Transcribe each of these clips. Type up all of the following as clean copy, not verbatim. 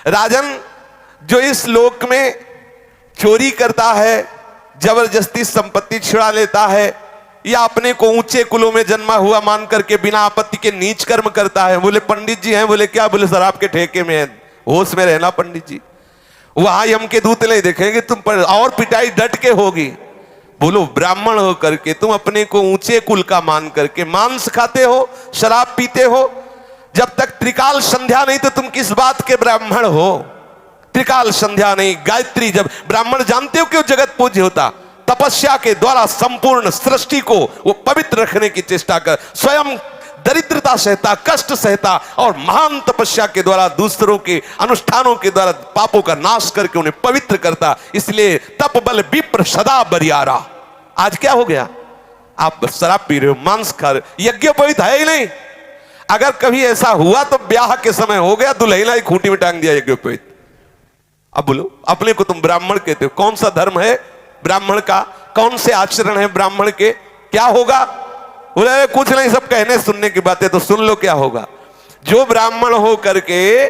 राजन, जो इस लोक में चोरी करता है, जबरदस्ती संपत्ति छुड़ा लेता है, या अपने को ऊंचे कुलों में जन्मा हुआ मान करके बिना आपत्ति के नीच कर्म करता है। बोले पंडित जी हैं, बोले क्या? बोले सर आपके ठेके में है, होश में रहना पंडित जी, वहां यम के दूत नहीं देखेंगे तुम पर, और पिटाई डट के होगी। बोलो ब्राह्मण हो करके तुम अपने को ऊंचे कुल का मान करके मांस खाते हो, शराब पीते हो, जब तक त्रिकाल संध्या नहीं तो तुम किस बात के ब्राह्मण हो? त्रिकाल संध्या नहीं, गायत्री, जब ब्राह्मण जानते हो क्यों जगत पूज्य होता? तपस्या के द्वारा संपूर्ण सृष्टि को वो पवित्र रखने की चेष्टा कर, स्वयं दरिद्रता सहता, कष्ट सहता, और महान तपस्या के द्वारा दूसरों के अनुष्ठानों के द्वारा पापों का नाश करके उन्हें पवित्र करता। इसलिए तप बल विप्र सदा बरियारा। आज क्या हो गया? आप शराब पी रहे हो, मांस खा रहे हो, यज्ञोपवीत है ही नहीं। अगर कभी ऐसा हुआ तो ब्याह के समय हो गया, दुल्हन ही खूंटी में टांग दिया यज्ञोपवीत। अब बोलो, अपने को तुम ब्राह्मण कहते हो, कौन सा धर्म है ब्राह्मण का? कौन से आचरण है ब्राह्मण के? क्या होगा? बोले कुछ नहीं, सब कहने सुनने की बातें, तो सुन लो क्या होगा। जो ब्राह्मण हो करके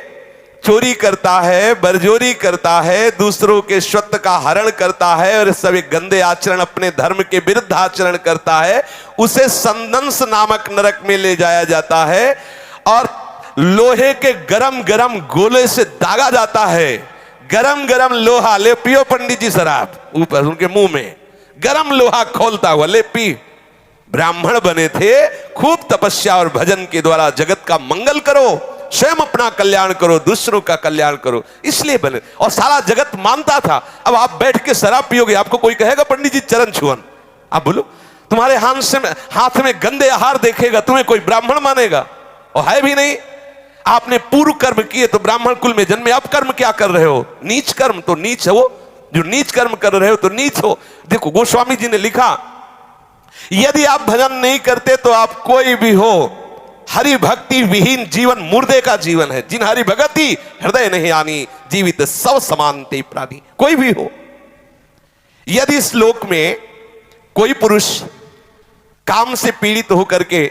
चोरी करता है, बरजोरी करता है, दूसरों के स्वत्त का हरण करता है और सभी गंदे आचरण, अपने धर्म के विरुद्ध आचरण करता है, उसे संदंस नामक नरक में ले जाया जाता है और लोहे के गरम गरम गोले से दागा जाता है। गरम गरम लोहा, ले पियो पंडित जी शराब, ऊपर उनके मुंह में गरम लोहा खोलता हुआ, ले पी। ब्राह्मण बने थे, खूब तपस्या और भजन के द्वारा जगत का मंगल करो, स्वयं अपना कल्याण करो, दूसरों का कल्याण करो, इसलिए बने। और सारा जगत मानता था। अब आप बैठ के शराब पियोगे, आपको कोई कहेगा पंडित जी चरण छुअन? आप बोलो, तुम्हारे हाथ में गंदे आहार देखेगा, तुम्हें कोई ब्राह्मण मानेगा? और है भी नहीं। आपने पूर्व कर्म किए तो ब्राह्मण कुल में जन्मे, अब कर्म क्या कर रहे हो? नीच कर्म। तो नीच हो, जो नीच कर्म कर रहे हो तो नीच हो। देखो गोस्वामी जी ने लिखा, यदि आप भजन नहीं करते तो आप कोई भी हो, हरि भक्ति विहीन जीवन मुर्दे का जीवन है। जिन हरि भगति हृदय नहीं आनी, जीवित सब समानते प्राणी। कोई भी हो, यदि इस लोक में कोई पुरुष काम से पीड़ित होकर के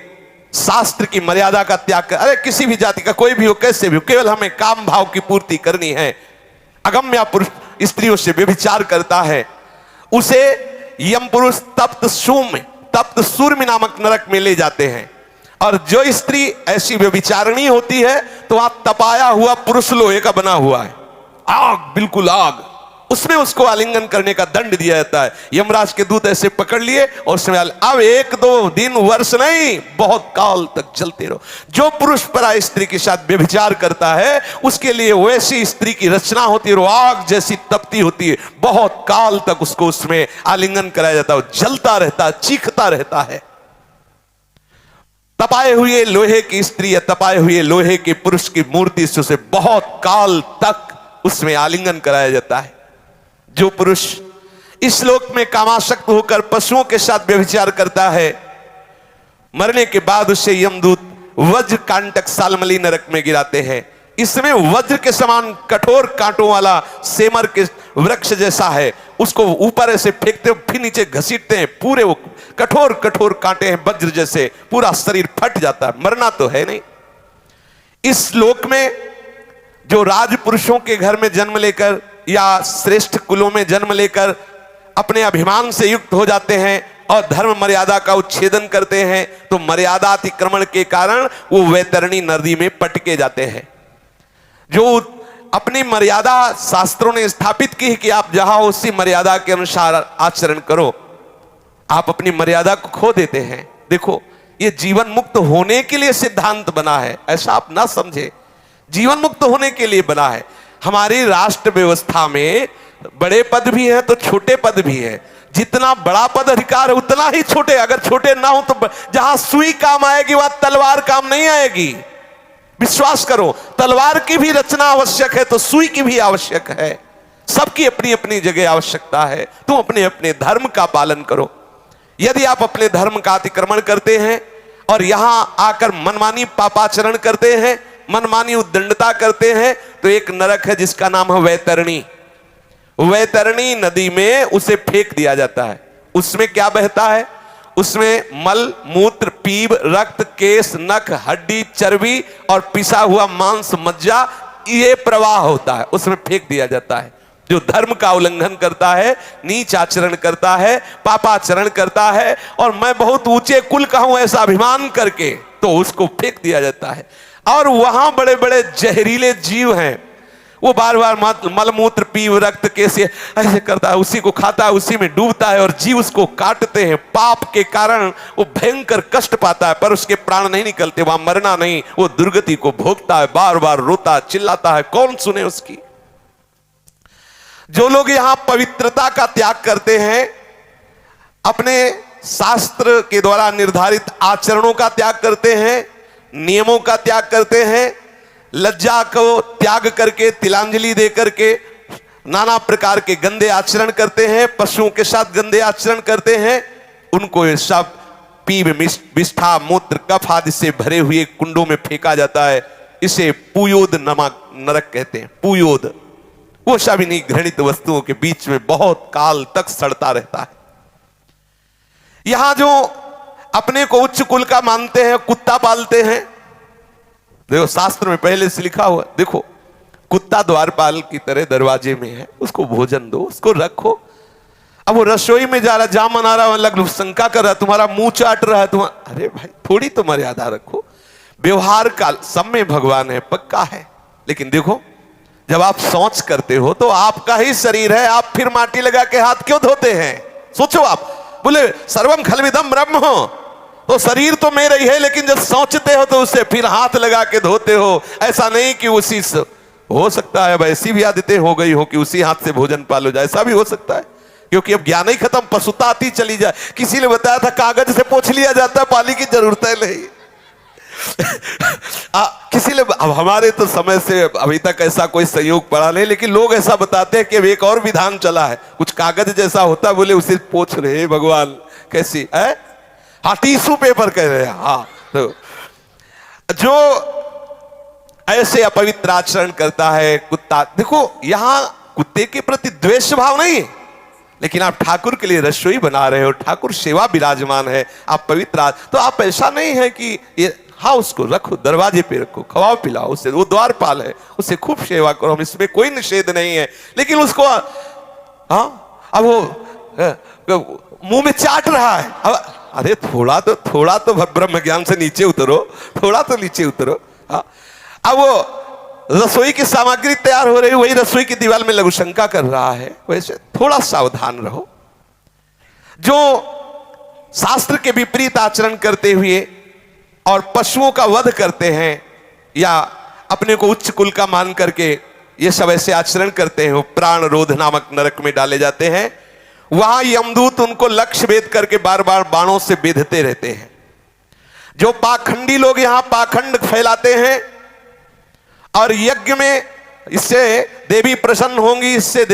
शास्त्र की मर्यादा का त्याग कर, अरे किसी भी जाति का कोई भी हो, कैसे भी हो, केवल हमें काम भाव की पूर्ति करनी है, अगम्या पुरुष स्त्रियों से व्यभिचार करता है, उसे यम पुरुष तप्त सूर्य नामक नरक में ले जाते हैं। और जो स्त्री ऐसी व्यभिचारिणी होती है तो वहां तपाया हुआ पुरुष लोहे का बना हुआ है, आग, बिल्कुल आग, उसमें उसको आलिंगन करने का दंड दिया जाता है। यमराज के दूत ऐसे पकड़ लिए और उसमें अब 1-2 दिन वर्ष नहीं, बहुत काल तक जलते रहो। जो पुरुष पराई स्त्री के साथ व्यभिचार करता है उसके लिए वैसी स्त्री की रचना होती है, वो आग जैसी तपती होती है, बहुत काल तक उसको उसमें आलिंगन कराया जाता है, जलता रहता है, चीखता रहता है। तपाए हुए लोहे की स्त्री या तपाए हुए लोहे के पुरुष की मूर्ति से उसे बहुत काल तक उसमें आलिंगन कराया जाता है। जो पुरुष इस लोक में कामासक्त होकर पशुओं के साथ व्यभिचार करता है, मरने के बाद उसे यमदूत वज्र कांटक सालमली नरक में गिराते हैं। इसमें वज्र के समान कठोर कांटों वाला सेमर के वृक्ष जैसा है, उसको ऊपर ऐसे फेंकते फिर नीचे घसीटते हैं, पूरे वो कठोर कठोर कांटे हैं वज्र जैसे, पूरा शरीर फट जाता है, मरना तो है नहीं। इस लोक में जो राजपुरुषों के घर में जन्म लेकर या श्रेष्ठ कुलों में जन्म लेकर अपने अभिमान से युक्त हो जाते हैं और धर्म मर्यादा का उच्छेदन करते हैं, तो मर्यादा अतिक्रमण के कारण वो वैतरणी नदी में पटके जाते हैं। जो अपनी मर्यादा शास्त्रों ने स्थापित की कि आप जहां हो उसी मर्यादा के अनुसार आचरण करो, आप अपनी मर्यादा को खो देते हैं। देखो, ये जीवन मुक्त होने के लिए सिद्धांत बना है, ऐसा आप ना समझे, जीवन मुक्त होने के लिए बना है। हमारी राष्ट्र व्यवस्था में बड़े पद भी हैं तो छोटे पद भी हैं। जितना बड़ा पद अधिकार है उतना ही छोटे, अगर छोटे ना हो तो जहां सुई काम आएगी वहां तलवार काम नहीं आएगी। विश्वास करो, तलवार की भी रचना आवश्यक है तो सुई की भी आवश्यक है। सबकी अपनी अपनी जगह आवश्यकता है। तुम अपने अपने धर्म का पालन करो। यदि आप अपने धर्म का अतिक्रमण करते हैं और यहां आकर मनमानी पापाचरण करते हैं, मनमानी उद्दंडता करते हैं, तो एक नरक है जिसका नाम है वैतरणी। वैतरणी नदी में उसे फेंक दिया जाता है। उसमें क्या बहता है? उसमें मल, मूत्र, पीप, रक्त, केश, नख, हड्डी, चर्बी और पिसा हुआ मांस, मज्जा ये प्रवाह होता है, उसमें फेंक दिया जाता है। जो धर्म का उल्लंघन करता है, नीच आचरण करता है, पापाचरण करता है, और मैं बहुत ऊंचे कुल का हूं ऐसा अभिमान करके, तो उसको फेंक दिया जाता है। और वहां बड़े बड़े जहरीले जीव हैं, वो बार बार मलमूत्र पीव रक्त कैसे ऐसे करता है, उसी को खाता है, उसी में डूबता है, और जीव उसको काटते हैं। पाप के कारण वो भयंकर कष्ट पाता है, पर उसके प्राण नहीं निकलते, वहां मरना नहीं, वो दुर्गति को भोगता है, बार बार रोता चिल्लाता है, कौन सुने उसकी। जो लोग यहां पवित्रता का त्याग करते हैं, अपने शास्त्र के द्वारा निर्धारित आचरणों का त्याग करते हैं, नियमों का त्याग करते हैं, लज्जा को त्याग करके, तिलांजलि दे करके नाना प्रकार के गंदे आचरण करते हैं, पशुओं के साथ गंदे आचरण करते हैं, उनको ये सब पीव विष्ठा मूत्र कफ आदि से भरे हुए कुंडों में फेंका जाता है। इसे पुयोद नमक नरक कहते हैं। पुयोद वो शाबिनी घृणित वस्तुओं के बीच में बहुत काल तक सड़ता रहता है। यहां जो अपने को उच्च कुल का मानते हैं, कुत्ता पालते हैं, देखो शास्त्र में पहले से लिखा हुआ, देखो कुत्ता द्वारपाल की तरह दरवाजे में है, उसको भोजन दो, उसको रखो। अब वो रसोई में जा रहा, जामन आ रहा, अलग शंका कर रहा, तुम्हारा मुंह चाट रहा है, तुम्हारा, अरे भाई थोड़ी तो मर्यादा रखो। व्यवहार का सब में भगवान है, पक्का है। लेकिन देखो जब आप शौच करते हो तो आपका ही शरीर है, आप फिर माटी लगा के हाथ क्यों धोते हैं? सोचो आप, बोले सर्वम खलविदम ब्रह्म हो, तो शरीर तो मेरा ही है, लेकिन जब सोचते हो तो उसे फिर हाथ लगा के धोते हो। ऐसा नहीं कि उसी से हो सकता है ऐसी भी आदतें हो गई हो कि उसी हाथ से भोजन पालो जाए, ऐसा भी हो सकता है, क्योंकि अब ज्ञान ही खत्म, पशुता आती चली जाए। किसी ने बताया था कागज से पोंछ लिया जाता है, पानी की जरूरत है नहीं। किसी ने, अब हमारे तो समय से अभी तक ऐसा कोई संयोग पड़ा नहीं, लेकिन लोग ऐसा बताते हैं कि एक और विधान चला है, कुछ कागज जैसा होता है, बोले उसे पोंछ रहे भगवान, कैसी है? हाँ, टिश्यू पेपर कह रहे हैं। हाँ, तो जो ऐसे अपवित्र आचरण करता है कुत्ता, देखो यहां कुत्ते के प्रति द्वेष भाव नहीं है, लेकिन आप ठाकुर के लिए रसोई बना रहे हो, ठाकुर सेवा विराजमान है, आप पवित्र, तो आप ऐसा नहीं है कि ये, हाँ उसको रखो, दरवाजे पे रखो, खवाओ पिलाओ उसे, वो द्वारपाल है, उसे खूब सेवा करो, हम इसमें कोई निषेध नहीं है। लेकिन उसको हाँ, अब वो मुंह में चाट रहा है, अब अरे थोड़ा तो ब्रह्म ज्ञान से नीचे उतरो, थोड़ा तो नीचे उतरो। अब वो रसोई की सामग्री तैयार हो रही, वही रसोई की दीवार में लघु शंका कर रहा है, वैसे थोड़ा सावधान रहो। जो शास्त्र के विपरीत आचरण करते हुए और पशुओं का वध करते हैं, या अपने को उच्च कुल का मान करके ये सब ऐसे आचरण करते हैं, वो प्राण रोध नामक नरक में डाले जाते हैं। वहां यमदूत उनको लक्ष्य भेद करके बार बार बाणों से बेधते रहते हैं। जो पाखंडी लोग यहां पाखंड फैलाते हैं और यज्ञ में इससे देवी प्रसन्न होंगी, इससे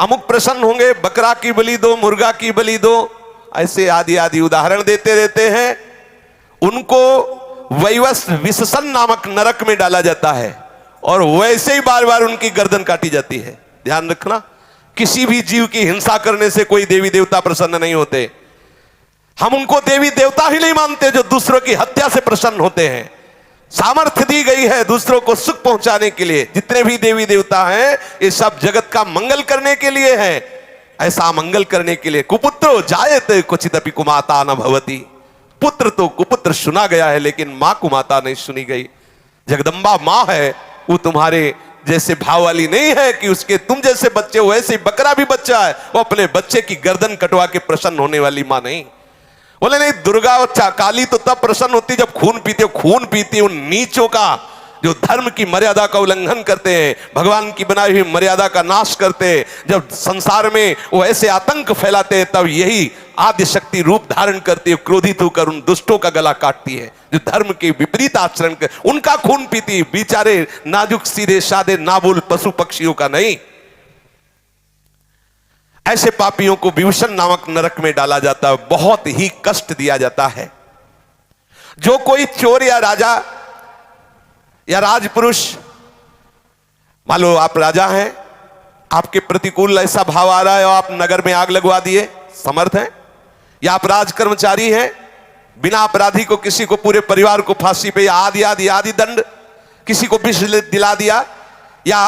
अमुक प्रसन्न होंगे, बकरा की बलि दो, मुर्गा की बलि दो, ऐसे आदि आदि उदाहरण देते रहते हैं, उनको वैवस विशसन नामक नरक में डाला जाता है, और वैसे ही बार बार उनकी गर्दन काटी जाती है। ध्यान रखना, किसी भी जीव की हिंसा करने से कोई देवी देवता प्रसन्न नहीं होते। हम उनको देवी देवता ही नहीं मानते जो दूसरों की हत्या से प्रसन्न होते हैं। सामर्थ्य दी गई है दूसरों को सुख पहुंचाने के लिए। जितने भी देवी देवता हैं ये सब जगत का मंगल करने के लिए है, ऐसा मंगल करने के लिए। कुपुत्रो जायते क्वचिदपि कुमाता न भवति, पुत्र तो कुपुत्र सुना गया है, लेकिन मां कुमाता नहीं सुनी गई। जगदम्बा मां है, वो तुम्हारे जैसे भाव वाली नहीं है कि उसके तुम जैसे बच्चे हो, वैसे ही बकरा भी बच्चा है, वो अपने बच्चे की गर्दन कटवा के प्रसन्न होने वाली मां नहीं। बोले नहीं, दुर्गा और काली तो तब प्रसन्न होती जब खून पीते हो। खून पीती उन नीचों का जो धर्म की मर्यादा का उल्लंघन करते हैं, भगवान की बनाई हुई मर्यादा का नाश करते हैं, जब संसार में वो ऐसे आतंक फैलाते हैं, तब यही आद्य शक्ति रूप धारण करती है, क्रोधित होकर उन दुष्टों का गला काटती है जो धर्म के विपरीत आचरण कर, उनका खून पीती, बेचारे नाजुक सीधे साधे नाबुल पशु पक्षियों का नहीं। ऐसे पापियों को विभूषण नामक नरक में डाला जाता है, बहुत ही कष्ट दिया जाता है। जो कोई चोर या राजा या राजपुरुष, मान लो आप राजा हैं, आपके प्रतिकूल ऐसा भाव आ रहा है और आप नगर में आग लगवा दिए, समर्थ हैं, या आप राज कर्मचारी हैं, बिना अपराधी को किसी को पूरे परिवार को फांसी पे या आदि आदि आदि दंड, किसी को विष दिला दिया, या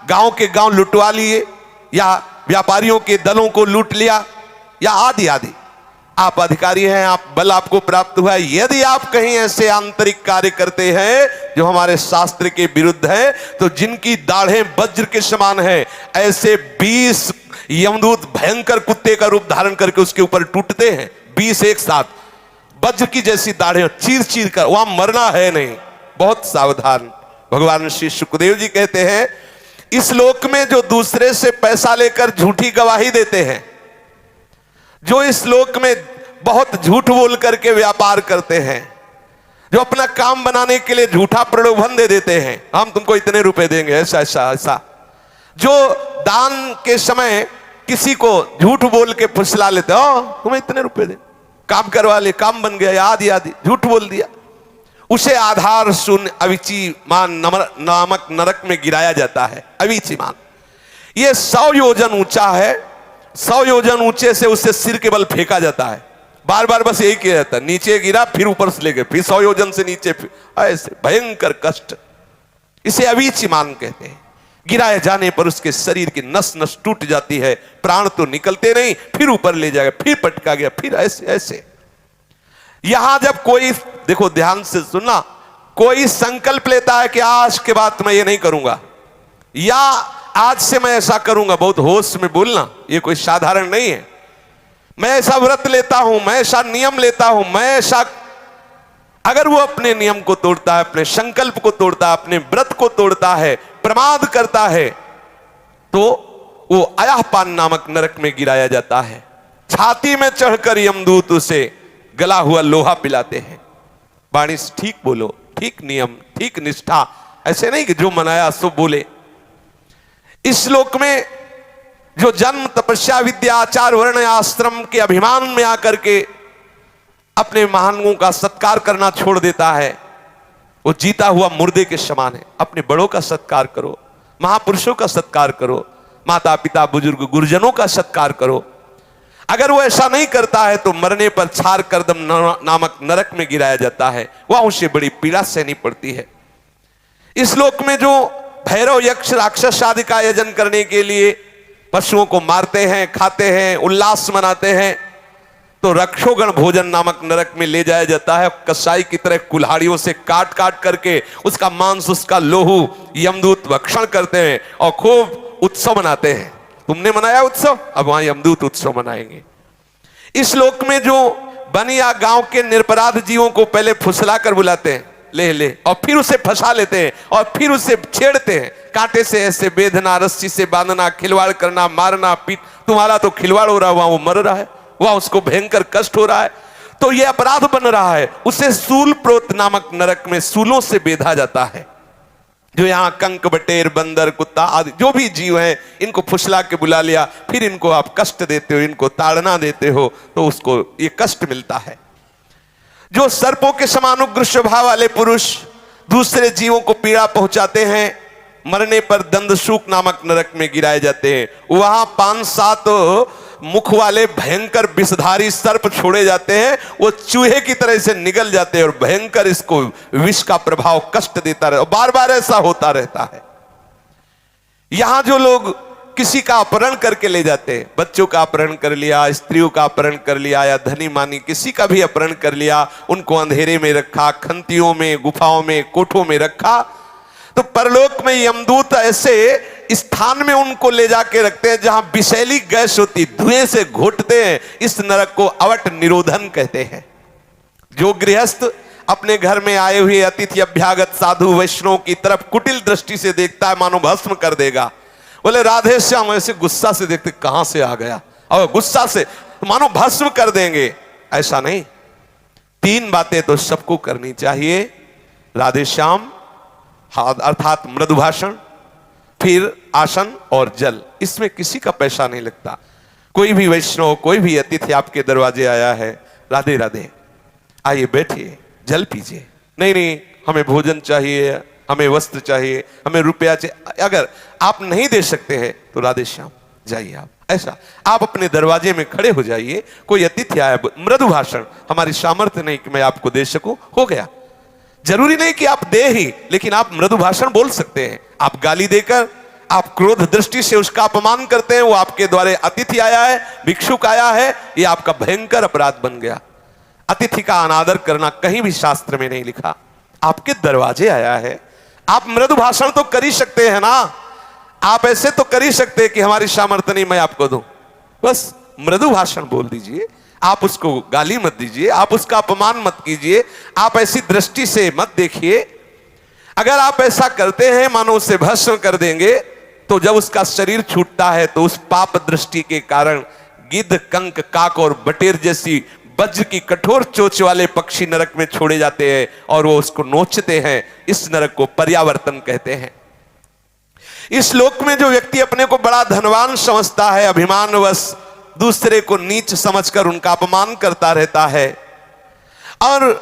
गांव के गांव लुटवा लिए, या व्यापारियों के दलों को लूट लिया, या आदि आदि। आप अधिकारी हैं, आप बल आपको प्राप्त हुआ है। यदि आप कहीं ऐसे आंतरिक कार्य करते हैं जो हमारे शास्त्र के विरुद्ध है, तो जिनकी दाढ़ें वज्र के समान है, ऐसे 20 यमदूत भयंकर कुत्ते का रूप धारण करके उसके ऊपर टूटते हैं, 20 एक साथ, वज्र की जैसी दाढ़ें चीर चीर कर। वहां मरना है नहीं, बहुत सावधान। भगवान श्री शुकदेव जी कहते हैं, इस लोक में जो दूसरे से पैसा लेकर झूठी गवाही देते हैं, जो इस लोक में बहुत झूठ बोल करके व्यापार करते हैं, जो अपना काम बनाने के लिए झूठा प्रलोभन दे देते हैं, हम तुमको इतने रुपए देंगे, ऐसा ऐसा ऐसा, जो दान के समय किसी को झूठ बोल के फुसला लेते, तुम्हें इतने रुपए दे, काम करवा ले, काम बन गया, आदि आदि झूठ बोल दिया, उसे आधार शून्य अविचीमान नामक नरक में गिराया जाता है। अविचीमान ये 100 योजन ऊंचा है, 100 योजन ऊंचे से उससे सिर के बल फेंका जाता है। बार बार बस यही किया जाता है, नीचे गिरा फिर ऊपर से ले गए, फिर 100 योजन से नीचे, फिर ऐसे भयंकर कष्ट। इसे अविचीमान कहते हैं। गिराए जाने पर उसके शरीर की नस नस टूट जाती है, प्राण तो निकलते नहीं, फिर ऊपर ले जाएगा, फिर पटका गया, फिर ऐसे ऐसे। यहां जब कोई, देखो ध्यान से सुनना, कोई संकल्प लेता है कि आज के बाद मैं ये नहीं करूंगा, या आज से मैं ऐसा करूंगा, बहुत होश में बोलना, ये कोई साधारण नहीं है। मैं ऐसा व्रत लेता हूं, मैं ऐसा नियम लेता हूं, मैं ऐसा, अगर वो अपने नियम को तोड़ता है, अपने संकल्प को तोड़ता है, अपने व्रत को तोड़ता है, प्रमाद करता है, तो वो अयहपान नामक नरक में गिराया जाता है। छाती में चढ़कर यमदूत उसे गला हुआ लोहा पिलाते हैं। वाणी से ठीक बोलो, ठीक नियम, ठीक निष्ठा, ऐसे नहीं कि जो मनाया सो बोले। इस श्लोक में जो जन्म तपस्या विद्या आचार वर्ण आश्रम के अभिमान में आकर के अपने महानों का सत्कार करना छोड़ देता है, वो जीता हुआ मुर्दे के समान है। अपने बड़ों का सत्कार करो, महापुरुषों का सत्कार करो, माता पिता बुजुर्ग गुरुजनों का सत्कार करो। अगर वो ऐसा नहीं करता है तो मरने पर छार करदम नामक नरक में गिराया जाता है, वह उसे बड़ी पीड़ा सहनी पड़ती है। इस लोक में जो भैरव यक्ष राक्षस आदि का आयोजन करने के लिए पशुओं को मारते हैं, खाते हैं, उल्लास मनाते हैं, तो रक्षोगण भोजन नामक नरक में ले जाया जाता है। कसाई की तरह कुल्हाड़ियों से काट काट करके उसका मांस, उसका लोहू यमदूत भक्षण करते हैं और खूब उत्सव मनाते हैं। तुमने मनाया उत्सव, अब वहां यमदूत उत्सव मनाएंगे। इस लोक में जो वन या गांव के निरपराध जीवों को पहले फुसला कर बुलाते हैं, ले ले, और फिर उसे फंसा लेते हैं और फिर उसे छेड़ते हैं, कांटे से ऐसे बेधना, रस्सी से बांधना, खिलवाड़ करना, मारना, पीट। तुम्हारा तो खिलवाड़ हो रहा है, वहां वो मर रहा है, वहां उसको भयंकर कष्ट हो रहा है, तो ये अपराध बन रहा है। उसे सूल प्रोत नामक नरक में सूलों से बेधा जाता है। जो यहां कंक, बटेर, बंदर, कुत्ता आदि जो भी जीव हैं, इनको फुसला के बुला लिया, फिर इनको आप कष्ट देते हो, इनको ताड़ना देते हो, तो उसको ये कष्ट मिलता है। जो सर्पों के समान उग्र स्वभाव वाले पुरुष दूसरे जीवों को पीड़ा पहुंचाते हैं, मरने पर दंदशूक नामक नरक में गिराए जाते हैं। वहां 5-7 मुख वाले भयंकर विषधारी सर्प छोड़े जाते हैं, वो चूहे की तरह से निगल जाते हैं और भयंकर इसको विष का प्रभाव कष्ट देता रहता है। बार बार ऐसा होता रहता है। यहां जो लोग किसी का अपहरण करके ले जाते हैं, बच्चों का अपहरण कर लिया, स्त्रियों का अपहरण कर लिया, या धनी मानी किसी का भी अपहरण कर लिया, उनको अंधेरे में रखा, खंतियों में, गुफाओं में, कोठों में रखा, तो परलोक में यमदूत ऐसे स्थान में उनको ले जाके रखते हैं जहां विषैली गैस होती, धुएं से घोटते हैं। इस नरक को अवट निरोधन कहते हैं। जो गृहस्थ अपने घर में आए हुए अतिथि अभ्यागत साधु वैष्णव की तरफ कुटिल दृष्टि से देखता है, मानो भस्म कर देगा। बोले राधे श्याम, ऐसे गुस्सा से देखते, कहां से आ गया, और गुस्सा से मानो भस्म कर देंगे। ऐसा नहीं, 3 बातें तो सबको करनी चाहिए। राधे श्याम अर्थात मृदु भाषण, फिर आसन और जल, इसमें किसी का पैसा नहीं लगता। कोई भी वैष्णव, कोई भी अतिथि आपके दरवाजे आया है, राधे राधे, आइए बैठिए, जल पीजिए। नहीं नहीं, हमें भोजन चाहिए, हमें वस्त्र चाहिए, हमें रुपया चाहिए। अगर आप नहीं दे सकते हैं तो राधे श्याम जाइए आप। ऐसा आप अपने दरवाजे में खड़े हो जाइए, कोई अतिथि आया, मृदु भाषण, हमारी सामर्थ्य नहीं कि मैं आपको दे सकूं, हो गया। जरूरी नहीं कि आप दे ही, लेकिन आप मृदु भाषण बोल सकते हैं। आप गाली देकर, आप क्रोध दृष्टि से उसका अपमान करते हैं। वो आपके द्वारे अतिथि आया है, भिक्षुक आया है, ये आपका भयंकर अपराध बन गया। अतिथि का अनादर करना कहीं भी शास्त्र में नहीं लिखा। आपके दरवाजे आया है, आप मृदु भाषण तो कर ही सकते हैं ना। आप ऐसे तो कर ही सकते हैं कि हमारी सामर्थ्य नहीं, मैं आपको दूं। बस मृदु भाषण बोल दीजिए, आप उसको गाली मत दीजिए, आप उसका अपमान मत कीजिए, आप ऐसी दृष्टि से मत देखिए। अगर आप ऐसा करते हैं, मानो उसे भस्म कर देंगे, तो जब उसका शरीर छूटता है तो उस पाप दृष्टि के कारण गिद्ध, कंक, काक और बटेर जैसी वज्र की कठोर चोंच वाले पक्षी नरक में छोड़े जाते हैं और वो उसको नोचते हैं। इस नरक को पर्यावर्तन कहते हैं। इस लोक में जो व्यक्ति अपने को बड़ा धनवान समझता है, अभिमानवश दूसरे को नीच समझकर उनका अपमान करता रहता है और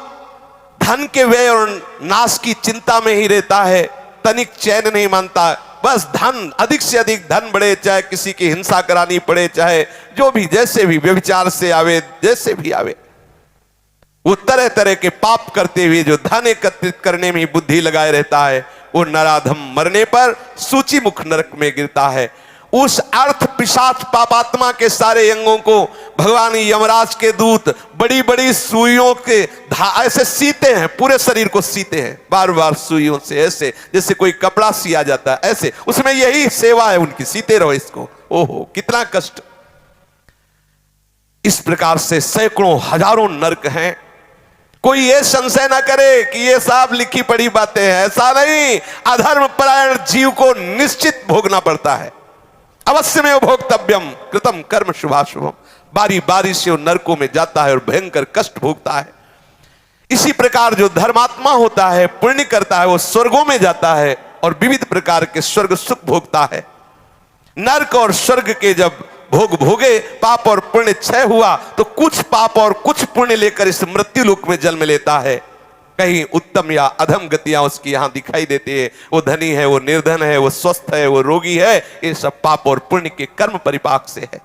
धन के व्यय और नाश की चिंता में ही रहता है, तनिक चैन नहीं मानता। बस धन, अधिक से अधिक धन बढ़े, चाहे किसी की हिंसा करानी पड़े, चाहे जो भी जैसे भी व्यभिचार से आवे, जैसे भी आवे, वो तरह तरह के पाप करते हुए जो धन एकत्रित करने में बुद्धि लगाए रहता है, वो नराधम मरने पर सूची मुख नरक में गिरता है। उस अर्थ पिशाच पापात्मा के सारे अंगों को भगवान यमराज के दूत बड़ी बड़ी सुइयों के ऐसे सीते हैं, पूरे शरीर को सीते हैं बार बार सुइयों से, ऐसे जैसे कोई कपड़ा सिया जाता है, ऐसे उसमें यही सेवा है उनकी, सीते रहो इसको। ओहो कितना कष्ट। इस प्रकार से सैकड़ों हजारों नरक हैं। कोई ये संशय ना करे कि ये सब लिखी पढ़ी बातें हैं, ऐसा नहीं। अधर्म परायण जीव को निश्चित भोगना पड़ता है। अवश्य में भोक्तव्यम कृतम कर्म शुभाशुभम। बारी बारी से वो नरकों में जाता है और भयंकर कष्ट भोगता है। इसी प्रकार जो धर्मात्मा होता है, पुण्य करता है, वो स्वर्गों में जाता है और विविध प्रकार के स्वर्ग सुख भोगता है। नरक और स्वर्ग के जब भोग भोगे, पाप और पुण्य क्षय हुआ, तो कुछ पाप और कुछ पुण्य लेकर इस मृत्यु लोक में जन्म लेता है। कहीं उत्तम या अधम गतियां उसकी यहां दिखाई देती है। वो धनी है, वो निर्धन है, वो स्वस्थ है, वो रोगी है, ये सब पाप और पुण्य के कर्म परिपाक से है।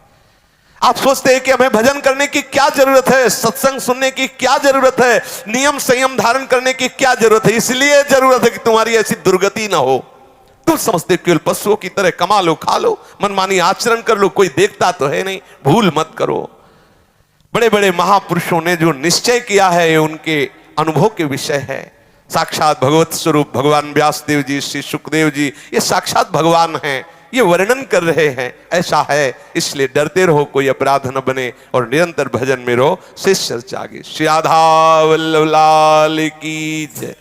आप सोचते हैं कि हमें भजन करने की क्या जरूरत है, सत्संग सुनने की क्या जरूरत है, नियम संयम धारण करने की क्या जरूरत है। इसलिए जरूरत है कि तुम्हारी ऐसी दुर्गति ना हो। तुम समझते केवल पशुओं की तरह कमा लो, खा लो, मनमानी आचरण कर लो, कोई देखता तो है नहीं। भूल मत करो। बड़े बड़े महापुरुषों ने जो निश्चय किया है, ये उनके अनुभव के विषय है। साक्षात भगवत स्वरूप भगवान व्यासदेव जी, श्री सुखदेव जी, ये साक्षात भगवान हैं, ये वर्णन कर रहे हैं। ऐसा है, इसलिए डरते रहो, कोई अपराध न बने और निरंतर भजन में रहो। शेष चर्चा आगे। श्री राधा वल्लभ लाल की जय।